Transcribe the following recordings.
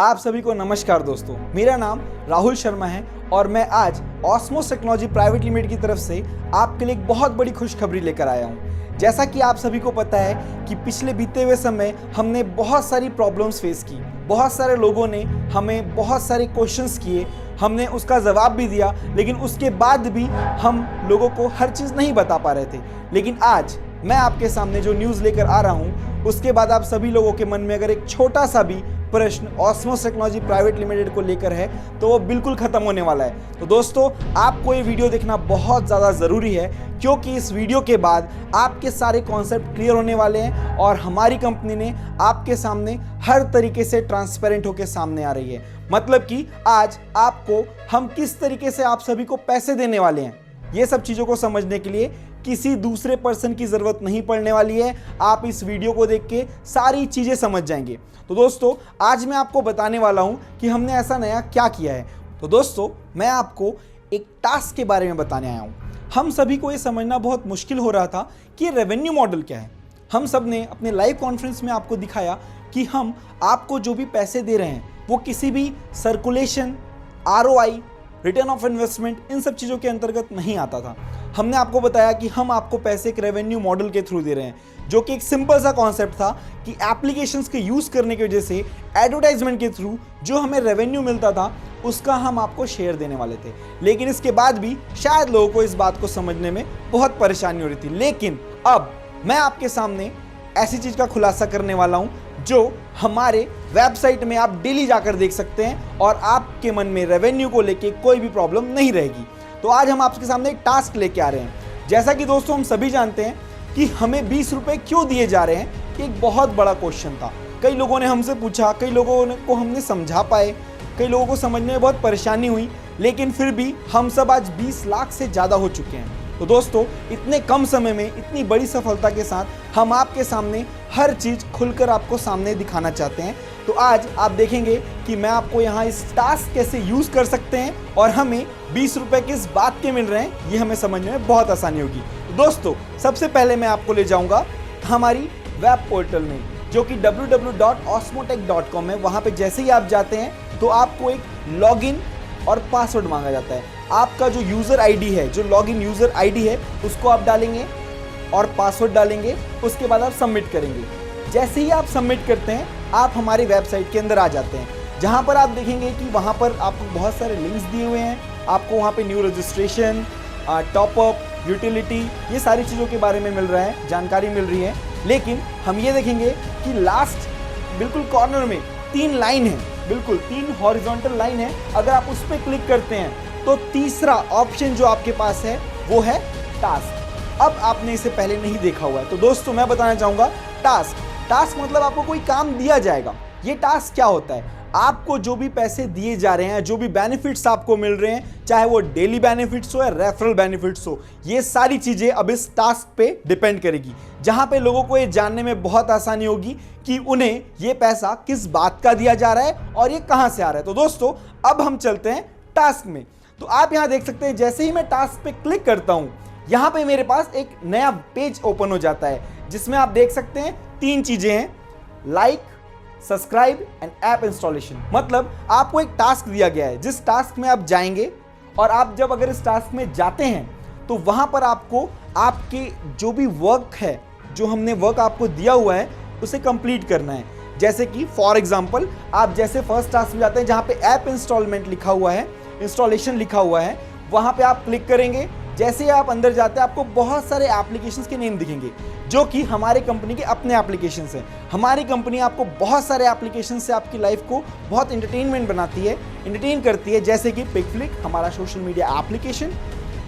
आप सभी को नमस्कार दोस्तों, मेरा नाम राहुल शर्मा है और मैं आज ऑस्मोस टेक्नोलॉजी प्राइवेट लिमिटेड की तरफ से आपके लिए एक बहुत बड़ी खुशखबरी लेकर आया हूं। जैसा कि आप सभी को पता है कि पिछले बीते हुए समय हमने बहुत सारी प्रॉब्लम्स फेस की, बहुत सारे लोगों ने हमें बहुत सारे क्वेश्चंस किए, हमने उसका जवाब भी दिया, लेकिन उसके बाद भी हम लोगों को हर चीज़ नहीं बता पा रहे थे। लेकिन आज मैं आपके सामने जो न्यूज़ लेकर आ रहा हूँ, उसके बाद आप सभी लोगों के मन में अगर एक छोटा सा भी प्रश्न ऑस्मोस टेक्नोलॉजी प्राइवेट लिमिटेड को लेकर है तो वो बिल्कुल ख़त्म होने वाला है। तो दोस्तों, आपको ये वीडियो देखना बहुत ज़्यादा ज़रूरी है, क्योंकि इस वीडियो के बाद आपके सारे कॉन्सेप्ट क्लियर होने वाले हैं और हमारी कंपनी ने आपके सामने हर तरीके से ट्रांसपेरेंट होकर सामने आ रही है। मतलब कि आज आपको हम किस तरीके से आप सभी को पैसे देने वाले हैं, ये सब चीज़ों को समझने के लिए किसी दूसरे पर्सन की ज़रूरत नहीं पड़ने वाली है। आप इस वीडियो को देख के सारी चीज़ें समझ जाएंगे। तो दोस्तों, आज मैं आपको बताने वाला हूं कि हमने ऐसा नया क्या किया है। तो दोस्तों, मैं आपको एक टास्क के बारे में बताने आया हूं। हम सभी को ये समझना बहुत मुश्किल हो रहा था कि रेवेन्यू मॉडल क्या है। हम सब ने अपने लाइव कॉन्फ्रेंस में आपको दिखाया कि हम आपको जो भी पैसे दे रहे हैं वो किसी भी circulation, ROI, return of investment, इन सब चीज़ों के अंतर्गत नहीं आता था। हमने आपको बताया कि हम आपको पैसे एक रेवेन्यू मॉडल के थ्रू दे रहे हैं, जो कि एक सिंपल सा कॉन्सेप्ट था कि एप्लीकेशंस के यूज़ करने की वजह से एडवर्टाइजमेंट के थ्रू जो हमें रेवेन्यू मिलता था उसका हम आपको शेयर देने वाले थे। लेकिन इसके बाद भी शायद लोगों को इस बात को समझने में बहुत परेशानी हो रही थी। लेकिन अब मैं आपके सामने ऐसी चीज़ का खुलासा करने वाला हूँ जो हमारे वेबसाइट में आप डेली जाकर देख सकते हैं और आपके मन में रेवेन्यू को लेके कोई भी प्रॉब्लम नहीं रहेगी। तो आज हम आपके सामने एक टास्क लेके आ रहे हैं। जैसा कि दोस्तों हम सभी जानते हैं कि हमें 20 रुपए क्यों दिए जा रहे हैं, कि एक बहुत बड़ा क्वेश्चन था। कई लोगों ने हमसे पूछा, कई लोगों को हमने समझा पाए, कई लोगों को समझने में बहुत परेशानी हुई, लेकिन फिर भी हम सब आज 20 लाख से ज़्यादा हो चुके हैं। तो दोस्तों, इतने कम समय में इतनी बड़ी सफलता के साथ हम आपके सामने हर चीज़ खुलकर आपको सामने दिखाना चाहते हैं। तो आज आप देखेंगे कि मैं आपको यहाँ इस टास्क कैसे यूज़ कर सकते हैं और हमें 20 रुपए किस बात के मिल रहे हैं, ये हमें समझने में बहुत आसानी होगी। तो दोस्तों, सबसे पहले मैं आपको ले जाऊँगा हमारी वेब पोर्टल में, जो कि www.osmotech.com है। वहाँ पे जैसे ही आप जाते हैं तो आपको एक लॉगिन और पासवर्ड मांगा जाता है। आपका जो यूज़र आईडी है, जो लॉगिन यूज़र आईडी है, उसको आप डालेंगे और पासवर्ड डालेंगे। उसके बाद आप सबमिट करेंगे। जैसे ही आप सबमिट करते हैं, आप हमारी वेबसाइट के अंदर आ जाते हैं, जहां पर आप देखेंगे कि वहां पर आपको बहुत सारे लिंक्स दिए हुए हैं। आपको वहां पे न्यू रजिस्ट्रेशन, टॉपअप, यूटिलिटी, ये सारी चीज़ों के बारे में मिल रहा है, जानकारी मिल रही है। लेकिन हम ये देखेंगे कि लास्ट बिल्कुल कॉर्नर में 3 लाइन है, बिल्कुल 3 हॉरिजॉन्टल लाइन है। अगर आप उस पर क्लिक करते हैं तो तीसरा ऑप्शन जो आपके पास है वो है टास्क। अब आपने इसे पहले नहीं देखा हुआ है तो दोस्तों मैं बताना चाहूँगा, टास्क मतलब आपको कोई काम दिया जाएगा। ये टास्क क्या होता है? आपको जो भी पैसे दिए जा रहे हैं, जो भी बेनिफिट्स आपको मिल रहे हैं, चाहे वो डेली बेनिफिट्स हो या रेफरल बेनिफिट्स हो, ये सारी चीज़ें अब इस टास्क पे डिपेंड करेगी, जहां पे लोगों को ये जानने में बहुत आसानी होगी कि उन्हें ये पैसा किस बात का दिया जा रहा है और ये कहां से आ रहा है। तो दोस्तों, अब हम चलते हैं टास्क में। तो आप यहां देख सकते हैं, जैसे ही मैं टास्क पे क्लिक करता हूं, यहां पे मेरे पास एक नया पेज ओपन हो जाता है, जिसमें आप देख सकते हैं 3 चीजें हैं, like, subscribe and app installation. मतलब आपको एक टास्क दिया गया है, जिस टास्क में आप जाएंगे और आप जब अगर इस टास्क में जाते हैं तो वहां पर आपको आपके जो भी वर्क है, जो हमने वर्क आपको दिया हुआ है, उसे कंप्लीट करना है। जैसे कि फॉर एग्जांपल, आप जैसे फर्स्ट टास्क में जाते हैं जहां पे ऐप इंस्टॉलमेंट लिखा हुआ है, इंस्टॉलेशन लिखा हुआ है, वहां पे आप क्लिक करेंगे। जैसे ही आप अंदर जाते हैं, आपको बहुत सारे एप्लीकेशंस के नेम दिखेंगे, जो कि हमारे कंपनी के अपने एप्लीकेशंस हैं। हमारी कंपनी आपको बहुत सारे एप्लीकेशन से आपकी लाइफ को बहुत एंटरटेनमेंट बनाती है, एंटरटेन करती है। जैसे कि पिकफ्लिक, हमारा सोशल मीडिया एप्लीकेशन।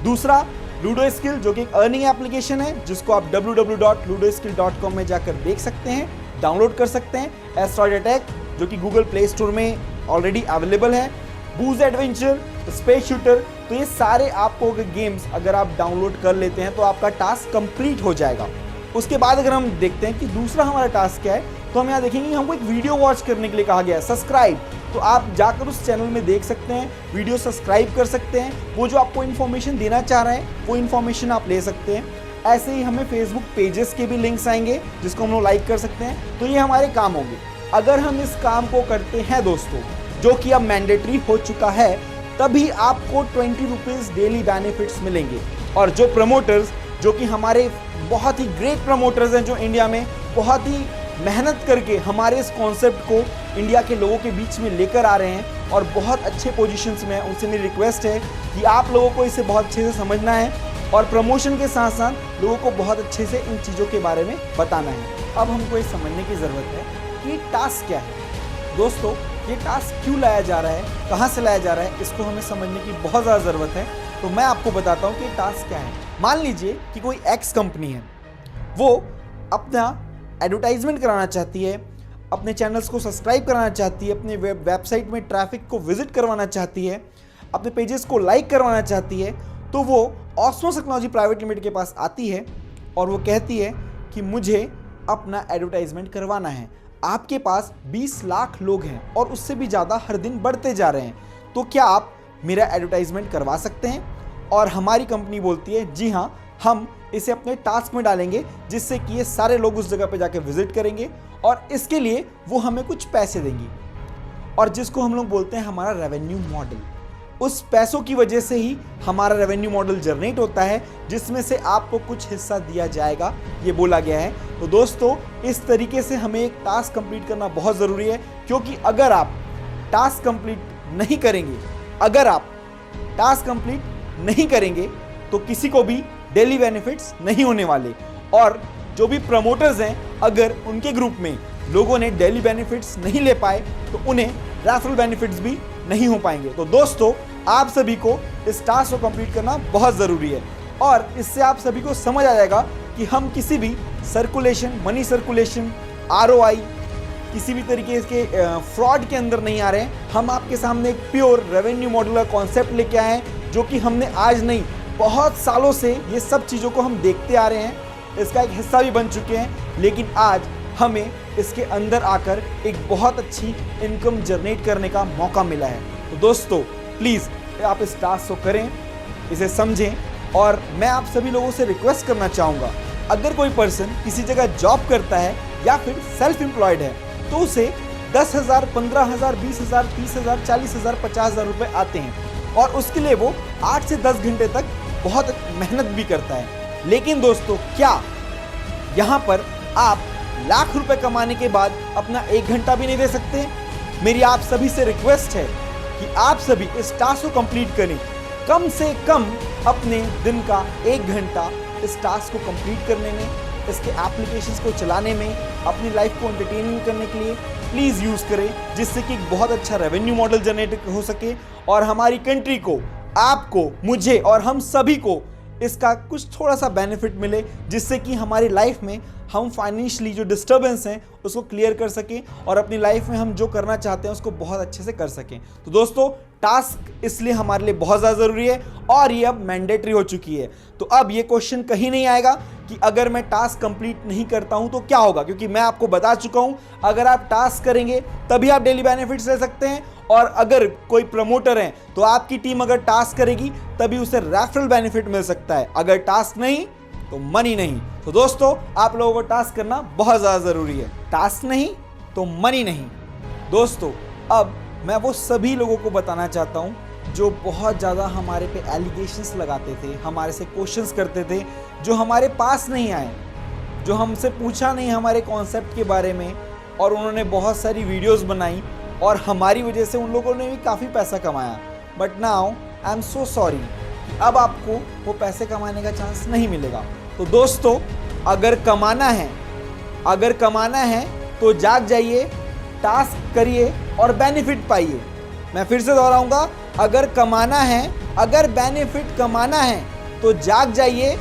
दूसरा, लूडो स्किल, जो कि एक अर्निंग एप्लीकेशन है, जिसको आप www.ludoskill.com में जाकर देख सकते हैं, डाउनलोड कर सकते हैं। एस्ट्रॉइड अटैक, जो कि गूगल प्ले स्टोर में ऑलरेडी अवेलेबल है। बूज एडवेंचर, स्पेस शूटर। तो ये सारे आपको गेम्स अगर आप डाउनलोड कर लेते हैं तो आपका टास्क कंप्लीट हो जाएगा। उसके बाद अगर हम देखते हैं कि दूसरा हमारा टास्क क्या है, तो हम यहाँ देखेंगे कि हमको एक वीडियो वॉच करने के लिए कहा गया है, सब्सक्राइब। तो आप जाकर उस चैनल में देख सकते हैं, वीडियो सब्सक्राइब कर सकते हैं। वो जो आपको इन्फॉर्मेशन देना चाह रहे हैं वो इन्फॉर्मेशन आप ले सकते हैं। ऐसे ही हमें फेसबुक पेजेस के भी लिंक्स आएंगे, जिसको हम लोग लाइक कर सकते हैं। तो ये हमारे काम होंगे। अगर हम इस काम को करते हैं दोस्तों, जो कि अब मैंडेटरी हो चुका है, तभी आपको 20 रुपीज़ डेली बेनिफिट्स मिलेंगे। और जो प्रमोटर्स, जो कि हमारे बहुत ही ग्रेट प्रमोटर्स हैं, जो इंडिया में बहुत ही मेहनत करके हमारे इस कॉन्सेप्ट को इंडिया के लोगों के बीच में लेकर आ रहे हैं और बहुत अच्छे पोजीशंस में हैं, उनसे मेरी रिक्वेस्ट है कि आप लोगों को इसे बहुत अच्छे से समझना है और प्रमोशन के साथ साथ लोगों को बहुत अच्छे से इन चीज़ों के बारे में बताना है। अब हमको ये समझने की ज़रूरत है कि टास्क क्या है। दोस्तों, ये टास्क क्यों लाया जा रहा है, कहाँ से लाया जा रहा है, इसको हमें समझने की बहुत ज़्यादा ज़रूरत है। तो मैं आपको बताता हूँ कि टास्क क्या है। मान लीजिए कि कोई एक्स कंपनी है, वो अपना एडवर्टाइजमेंट कराना चाहती है, अपने चैनल्स को सब्सक्राइब कराना चाहती है, अपने वेबसाइट में ट्रैफिक को विजिट करवाना चाहती है, अपने पेजेस को लाइक करवाना चाहती है। तो वो ऑस्मोस टेक्नोलॉजी प्राइवेट लिमिटेड के पास आती है और वो कहती है कि मुझे अपना एडवर्टाइजमेंट करवाना है। आपके पास 20 लाख लोग हैं और उससे भी ज़्यादा हर दिन बढ़ते जा रहे हैं, तो क्या आप मेरा एडवर्टाइजमेंट करवा सकते हैं? और हमारी कंपनी बोलती है जी हाँ, हम इसे अपने टास्क में डालेंगे, जिससे कि ये सारे लोग उस जगह पे जाके विजिट करेंगे और इसके लिए वो हमें कुछ पैसे देंगी, और जिसको हम लोग बोलते हैं हमारा रेवेन्यू मॉडल। उस पैसों की वजह से ही हमारा रेवेन्यू मॉडल जनरेट होता है, जिसमें से आपको कुछ हिस्सा दिया जाएगा, ये बोला गया है। तो दोस्तों, इस तरीके से हमें एक टास्क कंप्लीट करना बहुत ज़रूरी है, क्योंकि अगर आप टास्क कंप्लीट नहीं करेंगे, अगर आप टास्क कंप्लीट नहीं करेंगे तो किसी को भी डेली बेनिफिट्स नहीं होने वाले। और जो भी प्रमोटर्स हैं, अगर उनके ग्रुप में लोगों ने डेली बेनिफिट्स नहीं ले पाए तो उन्हें रेफरल बेनिफिट्स भी नहीं हो पाएंगे। तो दोस्तों, आप सभी को इस टास्क को कंप्लीट करना बहुत ज़रूरी है, और इससे आप सभी को समझ आ जाएगा कि हम किसी भी सर्कुलेशन, मनी सर्कुलेशन, ROI, किसी भी तरीके के फ्रॉड के अंदर नहीं आ रहे हैं। हम आपके सामने एक प्योर रेवेन्यू मॉडल का कॉन्सेप्ट लेके आए हैं, जो कि हमने आज नहीं, बहुत सालों से ये सब चीज़ों को हम देखते आ रहे हैं, इसका एक हिस्सा भी बन चुके हैं, लेकिन आज हमें इसके अंदर आकर एक बहुत अच्छी इनकम जनरेट करने का मौका मिला है। तो दोस्तों, प्लीज़ आप इस टास्क को करें, इसे समझें। और मैं आप सभी लोगों से रिक्वेस्ट करना चाहूँगा, अगर कोई पर्सन किसी जगह जॉब करता है या फिर सेल्फ एम्प्लॉयड है, तो उसे 10,000, 15,000, 20,000, 30,000, 40,000, 50,000 रुपये आते हैं, और उसके लिए वो 8 से 10 घंटे तक बहुत मेहनत भी करता है। लेकिन दोस्तों, क्या यहाँ पर आप लाख रुपए कमाने के बाद अपना 1 घंटा भी नहीं दे सकते? मेरी आप सभी से रिक्वेस्ट है कि आप सभी इस टास्क को कंप्लीट करें। कम से कम अपने दिन का 1 घंटा इस टास्क को कंप्लीट करने में, इसके एप्लीकेशंस को चलाने में, अपनी लाइफ को एंटरटेनमेंट करने के लिए प्लीज़ यूज़ करें, जिससे कि एक बहुत अच्छा रेवेन्यू मॉडल जनरेट हो सके और हमारी कंट्री को, आपको, मुझे और हम सभी को इसका कुछ थोड़ा सा बेनिफिट मिले, जिससे कि हमारी लाइफ में हम फाइनेंशियली जो डिस्टर्बेंस हैं उसको क्लियर कर सकें और अपनी लाइफ में हम जो करना चाहते हैं उसको बहुत अच्छे से कर सकें। तो दोस्तों, टास्क इसलिए हमारे लिए बहुत ज़्यादा ज़रूरी है और ये अब मैंडेटरी हो चुकी है। तो अब ये क्वेश्चन कहीं नहीं आएगा कि अगर मैं टास्क कंप्लीट नहीं करता हूं तो क्या होगा, क्योंकि मैं आपको बता चुका हूं, अगर आप टास्क करेंगे तभी आप डेली बेनिफिट्स ले सकते हैं, और अगर कोई प्रमोटर है तो आपकी टीम अगर टास्क करेगी तभी उसे रेफरल बेनिफिट मिल सकता है। अगर टास्क नहीं तो मनी नहीं। तो दोस्तों, आप लोगों को टास्क करना बहुत ज़्यादा ज़रूरी है। टास्क नहीं तो मनी नहीं। दोस्तों, अब मैं वो सभी लोगों को बताना चाहता हूँ जो बहुत ज़्यादा हमारे पे एलिगेशंस लगाते थे, हमारे से क्वेश्चंस करते थे, जो हमारे पास नहीं आए, जो हमसे पूछा नहीं हमारे कॉन्सेप्ट के बारे में, और उन्होंने बहुत सारी वीडियोस बनाई और हमारी वजह से उन लोगों ने भी काफ़ी पैसा कमाया। But now I am so sorry, अब आपको वो पैसे कमाने का चांस नहीं मिलेगा। तो दोस्तों, अगर कमाना है तो जाग जाइए, टास्क करिए और बेनिफिट पाइए। मैं फिर से दोहराऊंगा, अगर बेनिफिट कमाना है तो जाग जाइए,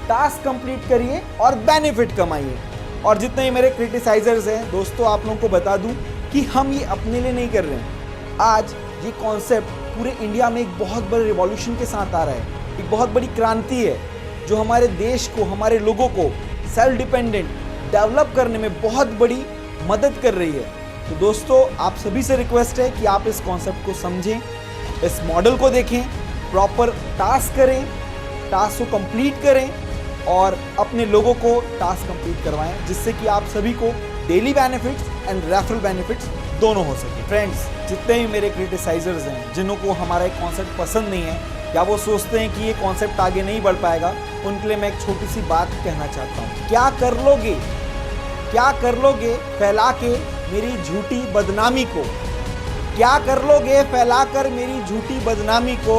टास्क कंप्लीट करिए और बेनिफिट कमाइए। और जितने ही मेरे क्रिटिसाइजर्स हैं दोस्तों, आप लोगों को बता दूं कि हम ये अपने लिए नहीं कर रहे हैं। आज ये कॉन्सेप्ट पूरे इंडिया में एक बहुत बड़े रिवॉल्यूशन के साथ आ रहा है, एक बहुत बड़ी क्रांति है जो हमारे देश को, हमारे लोगों को सेल्फ डिपेंडेंट डेवलप करने में बहुत बड़ी मदद कर रही है। तो दोस्तों, आप सभी से रिक्वेस्ट है कि आप इस कॉन्सेप्ट को समझें, इस मॉडल को देखें, प्रॉपर टास्क करें, टास्क को कंप्लीट करें और अपने लोगों को टास्क कंप्लीट करवाएं, जिससे कि आप सभी को daily benefits and referral benefits दोनों हो सके। फ्रेंड्स, जितने भी मेरे क्रिटिसाइजर्स हैं, जिन्हों को हमारा एक कॉन्सेप्ट पसंद नहीं है या वो सोचते हैं कि ये कॉन्सेप्ट आगे नहीं बढ़ पाएगा, उनके लिए मैं एक छोटी सी बात कहना चाहता हूँ। क्या कर लोगे फैला के मेरी झूठी बदनामी को? क्या कर लोगे फैलाकर मेरी झूठी बदनामी को?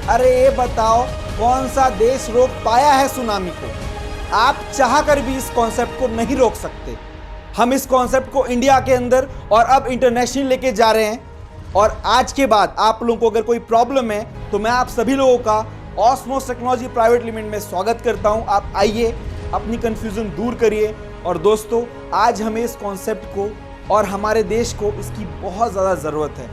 अरे ये बताओ, कौन सा देश रोक पाया है सुनामी को? आप चाह कर भी इस कॉन्सेप्ट को नहीं रोक सकते। हम इस कॉन्सेप्ट को इंडिया के अंदर और अब इंटरनेशनल लेके जा रहे हैं। और आज के बाद आप लोगों को अगर कोई प्रॉब्लम है तो मैं आप सभी लोगों का ऑस्मोस टेक्नोलॉजी प्राइवेट लिमिटेड में स्वागत करता हूं। आप आइए, अपनी कंफ्यूजन दूर करिए। और दोस्तों, आज हमें इस कॉन्सेप्ट को और हमारे देश को इसकी बहुत ज़्यादा ज़रूरत है।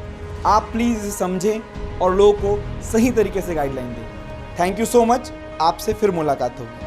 आप प्लीज़ इसे समझें और लोगों को सही तरीके से गाइडलाइन दें। Thank you so much. आपसे फिर मुलाकात होगी।